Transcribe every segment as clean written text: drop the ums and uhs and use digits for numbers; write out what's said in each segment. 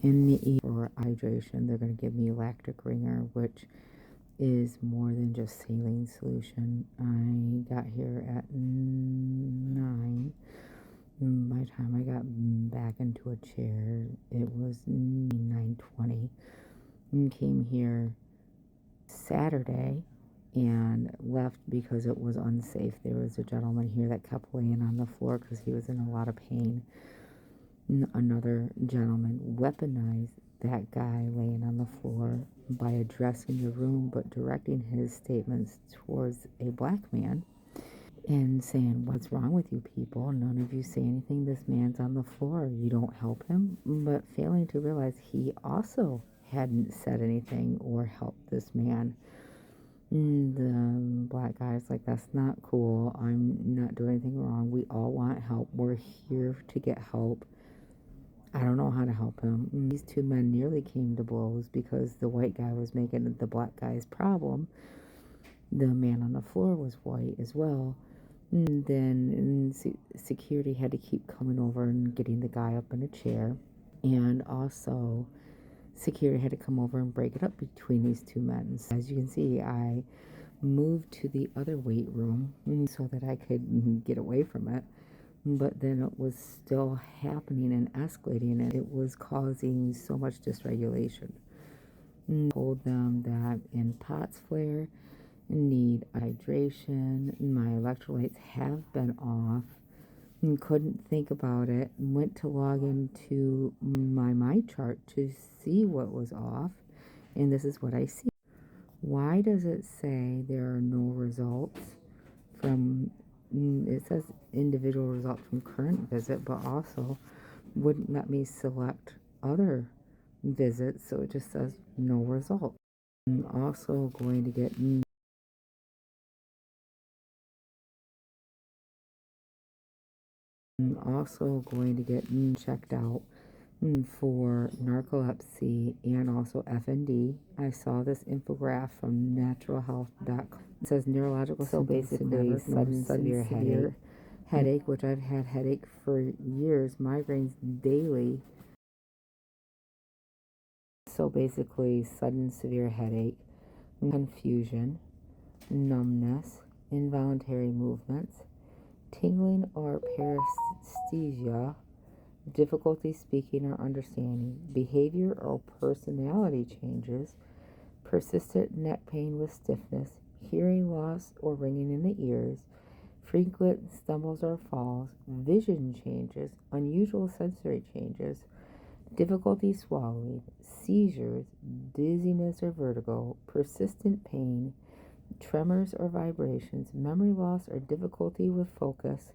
in the ear for hydration. They're going to give me lactic ringer, which is more than just saline solution. I got here at 9. By the time I got back into a chair, it was 9:20. And came here Saturday and left because it was unsafe. There was a gentleman here that kept laying on the floor because he was in a lot of pain. Another gentleman weaponized that guy laying on the floor by addressing the room but directing his statements towards a black man and saying, "What's wrong with you people? None of you say anything. This man's on the floor. You don't help him." But failing to realize he also hadn't said anything or helped this man. The black guy's like, "That's not cool. I'm not doing anything wrong. We all want help. We're here to get help. I don't know how to help him." These two men nearly came to blows because the white guy was making it the black guy's problem. The man on the floor was white as well. And then security had to keep coming over and getting the guy up in a chair. And also, security had to come over and break it up between these two men. So as you can see, I moved to the other weight room so that I could get away from it. But then it was still happening and escalating, and it was causing so much dysregulation. Told them that in POTS flare, need hydration. My electrolytes have been off. Couldn't think about it. Went to log into my chart to see what was off, and this is what I see. Why does it say there are no results from, it says individual results from current visit, but also wouldn't let me select other visits, so it just says no result. I'm also going to get checked out for narcolepsy and also FND. I saw this infographic from naturalhealth.com. It says neurological symptoms, basically sudden severe headache, which I've had headache for years, migraines daily. So basically sudden severe headache, confusion, numbness, involuntary movements, tingling or paresthesia, difficulty speaking or understanding, behavior or personality changes, persistent neck pain with stiffness, hearing loss or ringing in the ears, frequent stumbles or falls, vision changes, unusual sensory changes, difficulty swallowing, seizures, dizziness or vertigo, persistent pain, tremors or vibrations, memory loss or difficulty with focus,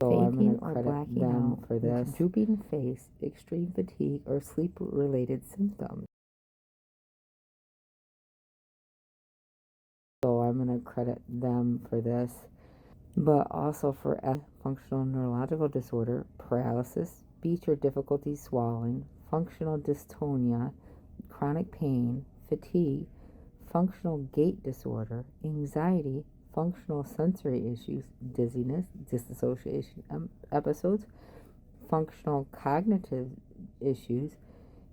fainting or blacking out for this, drooping face, extreme fatigue, or sleep-related symptoms. So I'm going to credit them for this. But also for functional neurological disorder, paralysis, speech or difficulty swallowing, functional dystonia, chronic pain, fatigue, functional gait disorder, anxiety, functional sensory issues, dizziness, dissociation episodes, functional cognitive issues,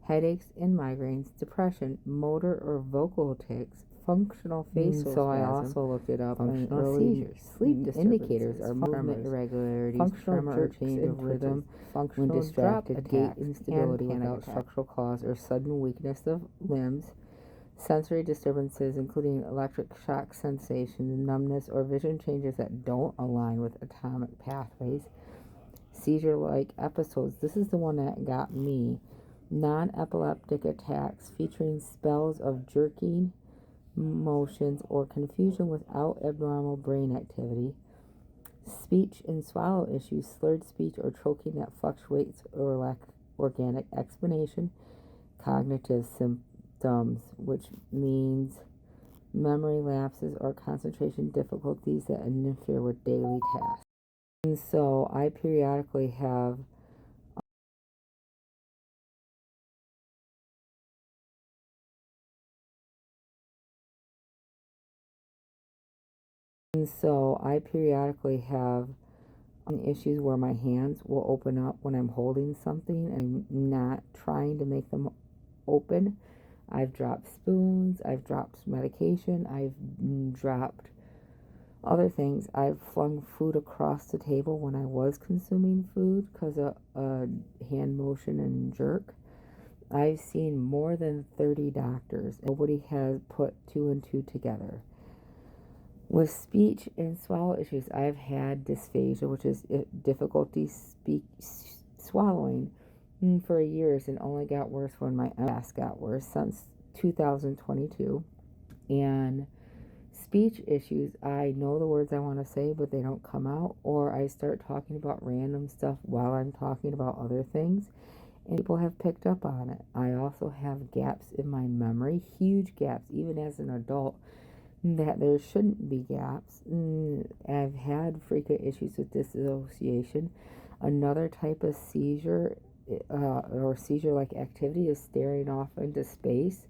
headaches and migraines, depression, motor or vocal tics, functional facial So I also looked it up. Functional seizures, sleep indicators are movement irregularities, functional jerks change of rhythm, functional distracted gait instability without structural cause or sudden weakness of limbs, sensory disturbances including electric shock sensation, numbness, or vision changes that don't align with atomic pathways, seizure-like episodes. This is the one that got me. Non-epileptic attacks featuring spells of jerking motions or confusion without abnormal brain activity. Speech and swallow issues, slurred speech or choking that fluctuates or lack organic explanation. Cognitive symptoms, which means memory lapses or concentration difficulties that interfere with daily tasks. And so I periodically have issues where my hands will open up when I'm holding something and I'm not not trying to make them open. I've dropped spoons, I've dropped medication, I've dropped other things. I've flung food across the table when I was consuming food because of a hand motion and jerk. I've seen more than 30 doctors. Nobody has put two and two together. With speech and swallow issues, I've had dysphagia, which is difficulty swallowing, for years, and only got worse when my MS got worse since 2022. And speech issues, I know the words I want to say, but they don't come out, or I start talking about random stuff while I'm talking about other things, and people have picked up on it. I also have gaps in my memory, huge gaps, even as an adult, that there shouldn't be gaps. I've had frequent issues with dissociation. Another type of seizure or seizure-like activity is staring off into space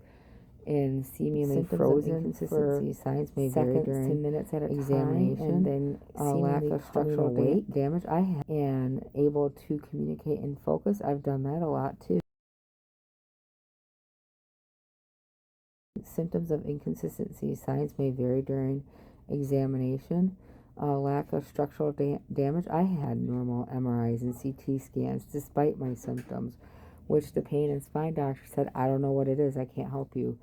and seemingly frozen for signs may vary during to minutes at a examination, time, and then lack of structural damage I have, and able to communicate and focus. I've done that a lot too. Symptoms of inconsistency signs may vary during examination. Lack of structural damage. I had normal MRIs and CT scans despite my symptoms, which the pain and spine doctor said, I don't know what it is, I can't help you.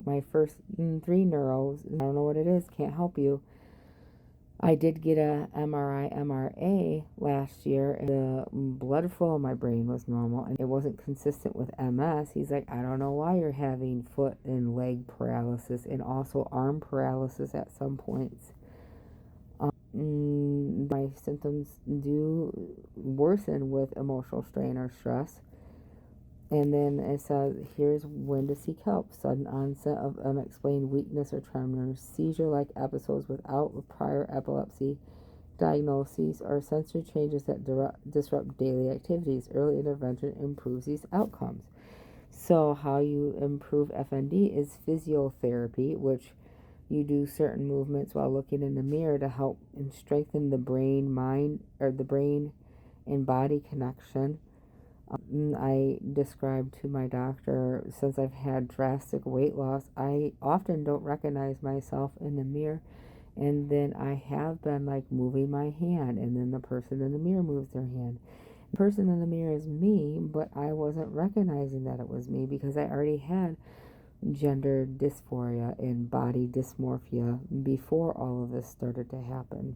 My first 3 neuros, I don't know what it is, can't help you. I did get a MRI, MRA last year, and the blood flow in my brain was normal, and it wasn't consistent with MS. He's like, I don't know why you're having foot and leg paralysis, and also arm paralysis at some points. My symptoms do worsen with emotional strain or stress. And then it says, here's when to seek help. Sudden onset of unexplained weakness or tremors, seizure-like episodes without prior epilepsy diagnoses, or sensory changes that disrupt daily activities. Early intervention improves these outcomes. So how you improve FND is physiotherapy, which you do certain movements while looking in the mirror to help and strengthen the brain and body connection. I described to my doctor, since I've had drastic weight loss, I often don't recognize myself in the mirror, and then I have been like moving my hand, and then the person in the mirror moves their hand. The person in the mirror is me, but I wasn't recognizing that it was me because I already had gender dysphoria and body dysmorphia before all of this started to happen.